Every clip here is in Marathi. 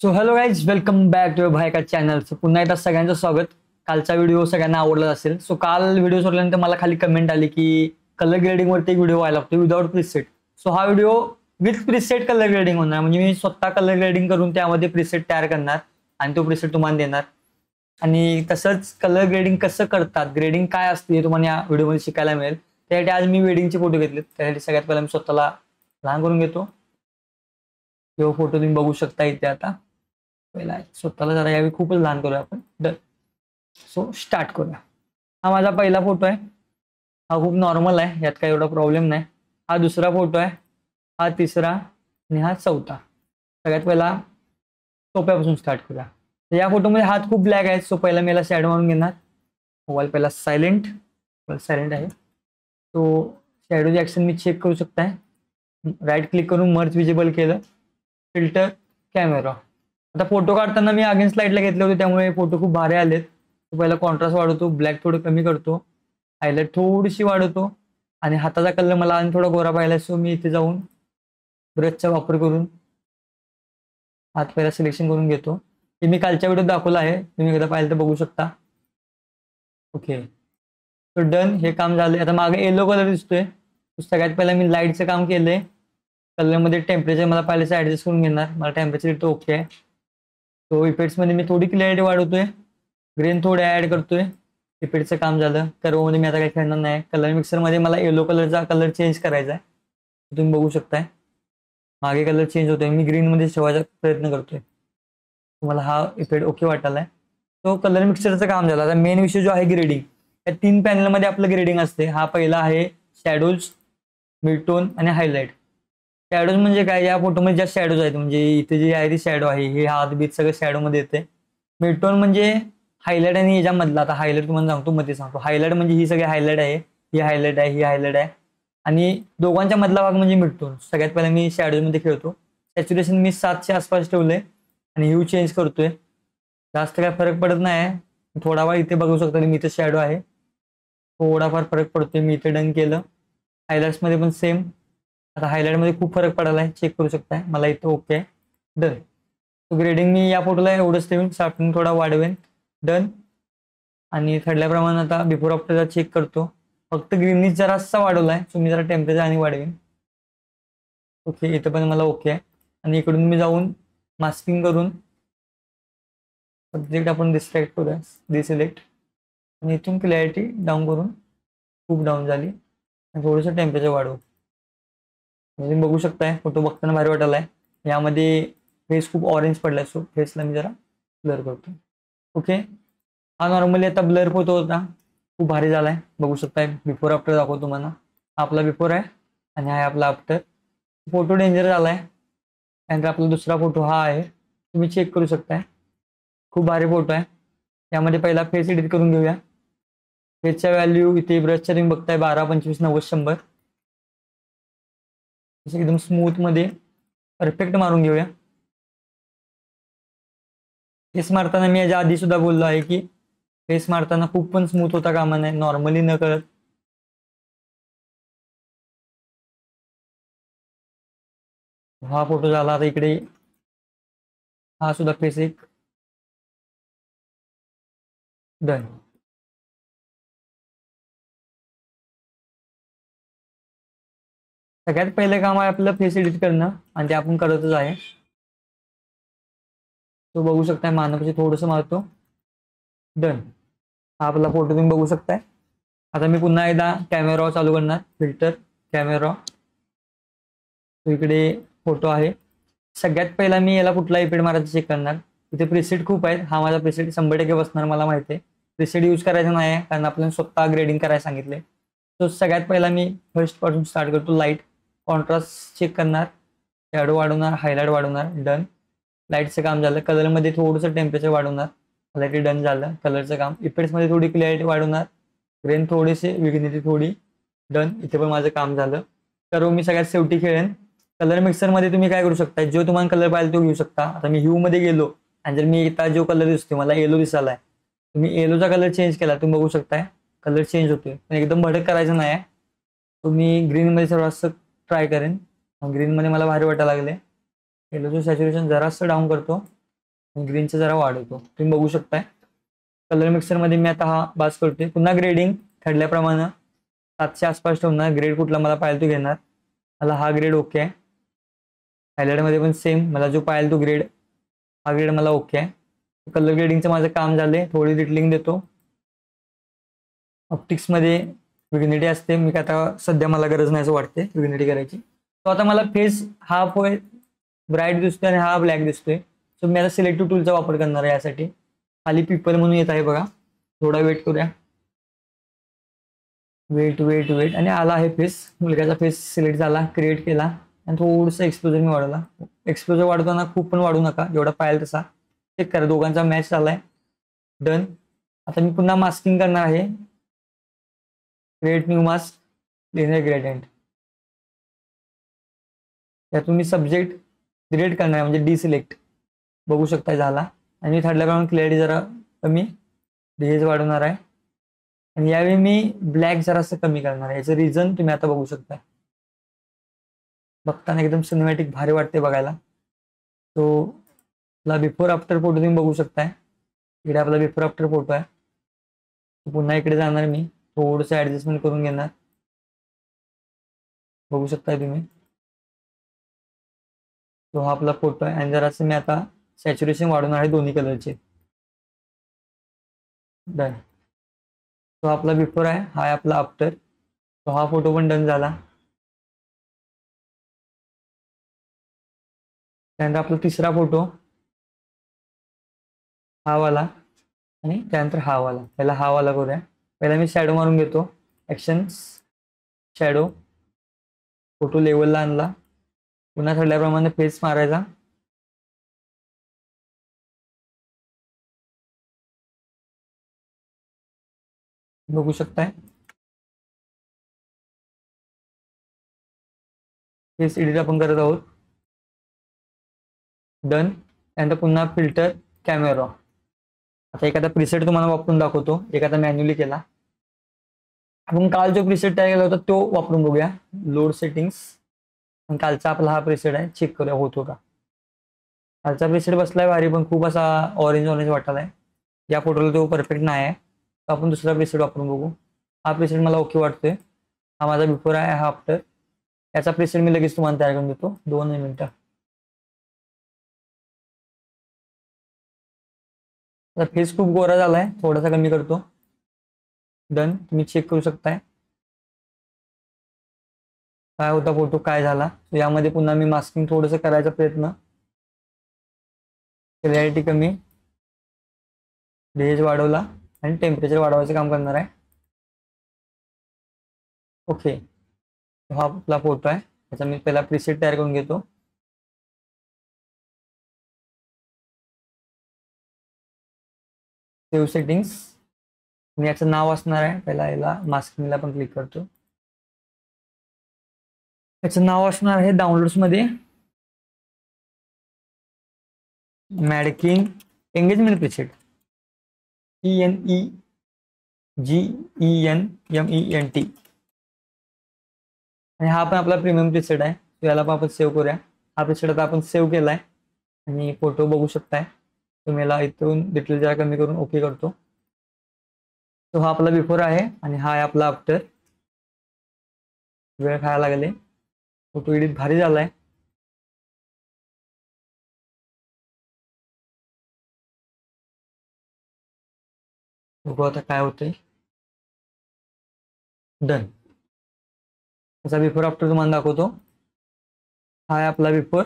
So hello guys, welcome back to भाई का चॅनल. सो पुन्हा एकदा सगळ्यांचं स्वागत. कालचा व्हिडिओ सगळ्यांना आवडला असेल. सो काल व्हिडिओ सोडल्यानंतर मला खाली कमेंट आली की कलर ग्रेडिंग वरती एक व्हिडिओ व्हायला लागतो विदाउट प्रीसेट. सो हा video with preset colour grading होणार. म्हणजे मी स्वतः कलर ग्रेडिंग करून त्यामध्ये प्रीसेट तयार करणार आणि तो प्रीसेट तुम्हाला देणार. आणि तसंच कलर ग्रेडिंग कसं करतात, ग्रेडिंग काय असते हे तुम्हाला या व्हिडिओमध्ये शिकायला मिळेल. त्यासाठी आज मी वेडिंगचे फोटो घेतलेत. त्यासाठी सगळ्यात पहिला मी स्वतःला लहान करून घेतो. तो फोटो तुम्ही बघू शकता इथे. आता पहिला स्वतःला जरा यावेळी खूपच लहान करूया आपण. डन. सो स्टार्ट करूया. हा माझा पहिला फोटो आहे. हा खूप नॉर्मल आहे, यात काही एवढा प्रॉब्लेम नाही. हा दुसरा फोटो आहे, हा तिसरा आणि हा चौथा. सगळ्यात पहिला सोप्यापासून स्टार्ट करूया. तर या फोटोमध्ये हात खूप ब्लॅक आहेत. सो पहिला मी याला शॅडो मारून घेणार. मोबाईल पहिला सायलेंट आहे. तो शॅडोची ऍक्शन मी चेक करू शकताय. राईट क्लिक करून मर्ज विजिबल केलं. Filter camera. आता फोटो काढताना मी अगेन्स्ट लाईटला घेतले होते, त्यामुळे फोटो खूप भारी आलेत. पहिला कॉन्ट्रास्ट वाढवतो, ब्लॅक थोडं कमी करतो, हायलाइट थोडीशी वाढवतो आणि हाताचा कलर मला आणि थोडा गोरा पाहिला. सो मी इथे जाऊन ब्रशचा वापर करून हात पहिला सिलेक्शन करून घेतो. ते मी कालच्या व्हिडिओ दाखवला आहे, तुम्ही एकदा पाहिलं तर बघू शकता. ओके, तो डन. हे काम झालं. आता मागे येलो कलर दिसतोय. सगळ्यात पहिला मी लाईटचं काम केलंय. कलरमध्ये टेम्परेचर मला पहिल्याचं ऍडजस्ट करून घेणार. मला टेम्परेचर इथं ओके आहे. तो इफेक्ट्समध्ये मी थोडी क्लॅरिटी वाढवतोय, ग्रेन थोडे ऍड करतोय. इफेक्टचं काम झालं. कर्वमध्ये मी आता काही खेळणार नाही. कलर मिक्सरमध्ये मला येलो कलरचा कलर चेंज करायचा आहे, तुम्ही बघू शकताय. मागे कलर चेंज होतोय, मी ग्रीनमध्ये ठेवायचा प्रयत्न करतोय. तुम्हाला हा इफेक्ट ओके वाटायलाय. तो कलर मिक्सरचं काम झालं. आता मेन विषय जो आहे ग्रेडिंग. या 3 पॅनलमध्ये आपलं ग्रेडिंग असते. हा पहिला आहे शॅडोज, मिडटोन आणि हायलाइट. शॅडोज म्हणजे काय, या फोटोमध्ये ज्या शॅडोज आहेत, म्हणजे इथे जी आहे ती शॅडो आहे, हे हात बीत सगळं शॅडो मध्ये येते. मिडटोन म्हणजे हायलाइट आणि याच्यामधला. आता हायलाइट तुम्हाला सांगतो, मध्ये सांगतो. हायलाइट म्हणजे ही सगळी हायलाइट आहे, ही हायलाइट आहे, ही हायलाइट आहे. आणि दोघांच्या मधला भाग म्हणजे मिडटोन. सगळ्यात पहिला मी शॅडोज मध्ये खेळतो. सॅच्युरेशन मी 7च्या आसपास ठेवलंय आणि ह्यू चेंज करतोय. जास्त काय फरक पडत नाही. थोडा वेळ इथे बघू शकता, मी इथे शॅडो आहे, थोडाफार फरक पडतोय. मी इथे डन केलं. हायलाइट्स मध्ये पण सेम. आता हायलाइट मध्ये खूप फरक पडायला आहे, चेक करू शकताय. मला इथं ओके आहे. डन. ग्रेडिंग मी या फोटोला एवढंच ठेवून शार्पनिंग थोडा वाढवेन. डन. आणि ठरल्याप्रमाणे आता बिफोर आफ्टरचा चेक करतो. फक्त ग्रीननीच जरासा वाढवलाय, सो मी जरा टेम्परेचर आणि वाढवेन. ओके, इथं पण मला ओके आहे. आणि इकडून मी जाऊन मास्किंग करून सब्जेक्ट आपण डिस्ट्रॅक्ट करूया, डिसिलेक्ट. आणि इथून क्लॅरिटी डाऊन करून, खूप डाऊन झाली, आणि थोडंसं टेम्परेचर वाढवू. तुम्ही बघू शकताय, फोटो बघताना भारी वाटायलाय. यामध्ये फेस खूप ऑरेंज पडलाय, सो फेसला मी जरा ब्लर करतो. ओके, हा नॉर्मली आता ब्लर फोटो होता, खूप भारी झालाय. बघू शकताय. बिफोर आफ्टर दाखवतो तुम्हाला. आपला बिफोर आहे आणि हा आहे आपला आफ्टर. फोटो डेंजर झालाय. त्यानंतर आपला दुसरा फोटो हा आहे, तुम्ही चेक करू शकताय. खूप भारी फोटो आहे. यामध्ये पहिला फेस एडिट करून घेऊया. फेसच्या व्हॅल्यू इथे ब्रशच्या तुम्ही बघताय 12, 25, 90, 100. एकदम स्मूथ मध्ये परफेक्ट मारून घेऊया. फेस मारताना मी याच्या आधी सुद्धा बोललो आहे की फेस मारताना खूप पण स्मूथ होता कामा नये, नॉर्मली न कळत. हा फोटो झाला. आता इकडे हा सुद्धा फेस एक डन. सगळ्यात पहिलं काम आहे आपलं फेस एडिट करणं, आणि ते आपण करतच आहे. तो बघू शकताय, मानवाचे थोडंसं मारतो. डन. हा आपला फोटो तुम्ही बघू शकताय. आता मी पुन्हा एकदा कॅमेरा चालू करणार. Filter camera. इकडे फोटो आहे. सगळ्यात पहिला मी याला कुठला इफेक्ट मारायचा चेक करणार. इथे प्रीसेट खूप आहेत. हा माझा प्रीसेट 100% बसणार, मला माहिती आहे. प्रीसेट यूज करायचा नाही आहे, कारण आपल्याला स्वतः ग्रेडिंग करायला सांगितले. तो सगळ्यात पहिला मी फर्स्ट पासून स्टार्ट करतो. लाईट कॉन्ट्रास्ट चेक करणार, शॅडो वाढवणार, हायलाइट वाढवणार. डन. लाईटचं काम झालं. कलरमध्ये थोडंसं टेम्परेचर वाढवणार, क्लॅरिटी डन झालं. कलरचं काम. इफेक्ट्समध्ये थोडी क्लॅरिटी वाढवणार, ग्रेन थोडेसे, विग्निटी थोडी. डन. इथे पण माझं काम झालं. तर मी सगळ्यात शेवटी खेळेन. कलर मिक्सरमध्ये तुम्ही काय करू शकता, जो तुम्हाला कलर पाहिजे तो घेऊ शकता. आता मी ह्यू मध्ये गेलो आणि जर मी आता जो कलर दिसतो मला येलो दिसायलाय, तुम्ही येलोचा कलर चेंज केला, तुम्ही बघू शकताय कलर चेंज होतोय. पण एकदम भडक करायचं नाही आहे. तुम्ही ग्रीनमध्ये सर्वात ट्राय करेन. ग्रीनमध्ये मला भारी वाटायला लागले. येलोचं सॅच्युरेशन जरासं डाऊन करतो. ग्रीनचं जरा वाढवतो. तुम्ही बघू शकताय कलर मिक्सरमध्ये मी आता हा बास करतोय. पुन्हा ग्रेडिंग ठरल्याप्रमाणे 700 आसपास ठेवणार. ग्रेड कुठला मला पाहिजे तो घेणार. मला हा ग्रेड ओके आहे. हायलाइटमध्ये पण सेम मला जो पाहिजे तो ग्रेड, हा ग्रेड मला ओके आहे. कलर ग्रेडिंगचं माझं काम झालंय. थोडी डिटेलिंग देतो. ऑप्टिक्समध्ये विग्निटी असते. मी काय आता सध्या मला गरज नाही असं वाटते विग्निटी करायची. तो आता मला फेस हा ब्राईट दिसतोय आणि हा ब्लॅक दिसतोय. सो मी आता सिलेक्टिव्ह टूलचा वापर करणार आहे यासाठी. खाली पीपल म्हणून येत आहे बघा. थोडा वेट करूया. वेट आणि आला आहे फेस. मुलग्याचा फेस सिलेक्ट झाला, क्रिएट केला आणि थोडंसं एक्सपोजर मी वाढवला. एक्सपोजर वाढवताना खूप पण वाढवू नका, जेवढा पाहिजे तसा. चेक करा, दोघांचा मॅच झालाय. डन. आता मी पुन्हा मास्किंग करणार आहे. Create new mask, linear gradient. त्यातून मी सब्जेक्ट डिलीट करणार आहे, म्हणजे डिसिलेक्ट. बघू शकता झाला. आणि मी ठरल्याप्रमाणे क्लॅरिटी जरा कमी, डिहेज वाढवणार आहे. आणि यावेळी मी ब्लॅक जरासं कमी करणार आहे. याचं रिझन तुम्ही आता बघू शकता. बघताना एकदम सिनेमॅटिक भारी वाटते बघायला. तो आपला बिफोर आफ्टर फोटो तुम्ही बघू शकताय. इकडे आपला बिफोर आफ्टर फोटो आहे. पुन्हा इकडे जाणार मी, थोडंसं ऍडजस्टमेंट करून घेणार. बघू शकताय तुम्ही. तो हा आपला फोटो आहे. आणि जरासं मी आता सॅच्युरेशन वाढवणार आहे दोन्ही कलरचे. डन. तो आपला बिफोर आहे, हा आहे आपला आफ्टर. तो हा फोटो पण डन झाला. त्यानंतर आपला तिसरा फोटो हा वाला आणि त्यानंतर हा वाला. पहिला हा वाला करूया. पहिला मी शॅडो मारून घेतो. ऍक्शन्स, शॅडो, फोटो लेवलला आणला. पुन्हा ठरल्याप्रमाणे फेस मारायचा. बघू शकताय फेस एडिट आपण करत आहोत. डन. त्यानंतर पुन्हा फिल्टर, कॅमेरा. आता एखादा प्रिसेट तुम्हाला वापरून दाखवतो. एखादा मॅन्युअली केला. आपण काल जो प्रिसेट तयार केला होता तो वापरून बघूया. Load settings. कालचा आपला हा प्रिसेट आहे, चेक करूया होतो का. कालचा प्रिसेट बसलाय भारी, पण खूप असा ऑरेंज ऑरेंज वाटलाय. या फोटोला तो परफेक्ट नाही आहे. तर आपण दुसरा प्रिसेट वापरून बघू. हा प्रिसेट मला ओके वाटतोय. हा माझा बिफोर आहे, हा आफ्टर. याचा प्रिसेट मी लगेच तुम्हाला तयार करून देतो, 2 मिनिटं. फेस खूप गोरा झालाय, थोडासा कमी करतो. डन. तुम्ही चेक करू शकताय काय होता फोटो, काय झाला. यामध्ये पुन्हा मी मास्किंग थोडंसं करायचा प्रयत्न. क्लॅरिटी कमी, रेंज वाढवला आणि टेम्परेचर वाढवायचं काम करणार आहे. ओके. हा आपला फोटो आहे. त्याचा मी पहिला प्रिसेट तयार करून घेतो. Save settings. मी याचं नाव असणार आहे. पहिला याला मास्किंगला पण क्लिक करतो. याचं नाव असणार आहे डाउनलोड्स मध्ये मॅडकिंग एंगेजमेंट प्रिसेट. ENEGENMENT. आणि हा पण आपला प्रीमियम प्रिसेट आहे. याला पण आपण सेव्ह करूया. हा प्रिसेट आता आपण सेव्ह केलाय आणि फोटो बघू शकताय. तुम्ही याला इथून डिटेल जरा कमी करून ओके करतो. तो हा आपला बिफोर आहे आणि हा आहे आपला आफ्टर. वेळ खायला लागले. फोटो एडिट भारी झालाय. बघू आता काय होतंय. डन. त्याचा बिफोर आफ्टर तुम्हाला दाखवतो. हा आहे आपला बिफोर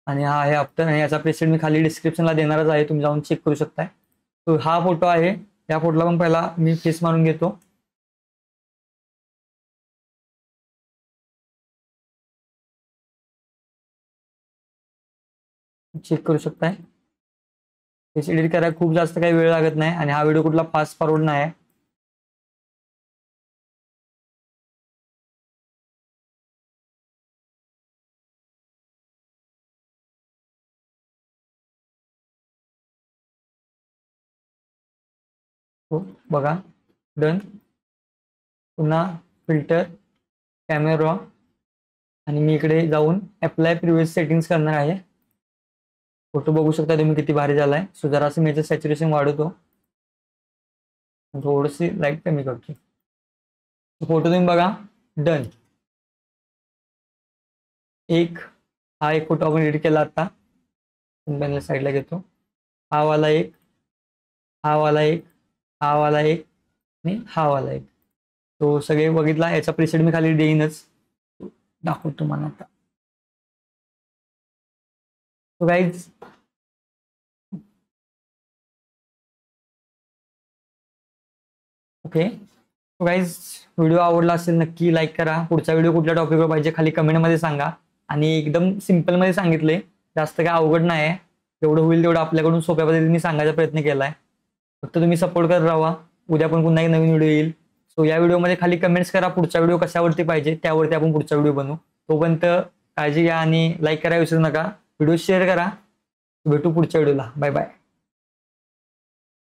आणि हा आहे आफ्टर. आणि याचा प्रिसेट मी खाली डिस्क्रिप्शनला देणारच आहे, तुम्ही जाऊन चेक करू शकताय. तो हा फोटो आहे. या फोटोला पण पहिला मी फेस मारून घेतो. चेक करू शकताय. फेस एडिट करायला खूप जास्त काही वेळ लागत नाही आणि हा व्हिडिओ कुठला फास्ट फॉरवर्ड नाही आहे. हो बघा. डन. पुन्हा फिल्टर, कॅमेरा आणि मी इकडे जाऊन अप्लाय प्रिव्हियस सेटिंग्स करणार आहे. फोटो बघू शकता तुम्ही किती भारी झालाय. सो जरासं मी याचं सॅच्युरेशन वाढवतो, थोडीशी लाईट कमी करतो. फोटो तुम्ही बघा, डन. हा एक फोटो आपण एडिट केला आता, साईडला घेतो. हा वाला एक, हा वाला एक, हा वाला एक आणि हा वाला एक. तो सगळे बघितला. याचा प्रीसेट मी खाली देईनच, दाखवतो तुम्हाला आता. तो गाईज ओके. तो गाईज व्हिडिओ आवडला असेल नक्की लाईक करा. पुढचा व्हिडिओ कुठल्या टॉपिकवर पाहिजे खाली कमेंटमध्ये सांगा. आणि एकदम सिम्पलमध्ये सांगितले, जास्त काय अवघड नाही आहे. जेवढं होईल तेवढं आपल्याकडून सोप्या पद्धतीने सांगायचा प्रयत्न केलाय. फक्त तुम्ही सपोर्ट करत राहा. उद्या पण पुन्हा एक नवीन व्हिडिओ येईल. सो या व्हिडिओमध्ये खाली कमेंट्स करा पुढचा व्हिडिओ कशावरती पाहिजे, त्यावरती आपण पुढचा व्हिडिओ बनवू. तोपर्यंत काळजी घ्या आणि लाईक करायला विसरू नका. व्हिडिओ शेअर करा. भेटू पुढच्या व्हिडिओला. Bye bye.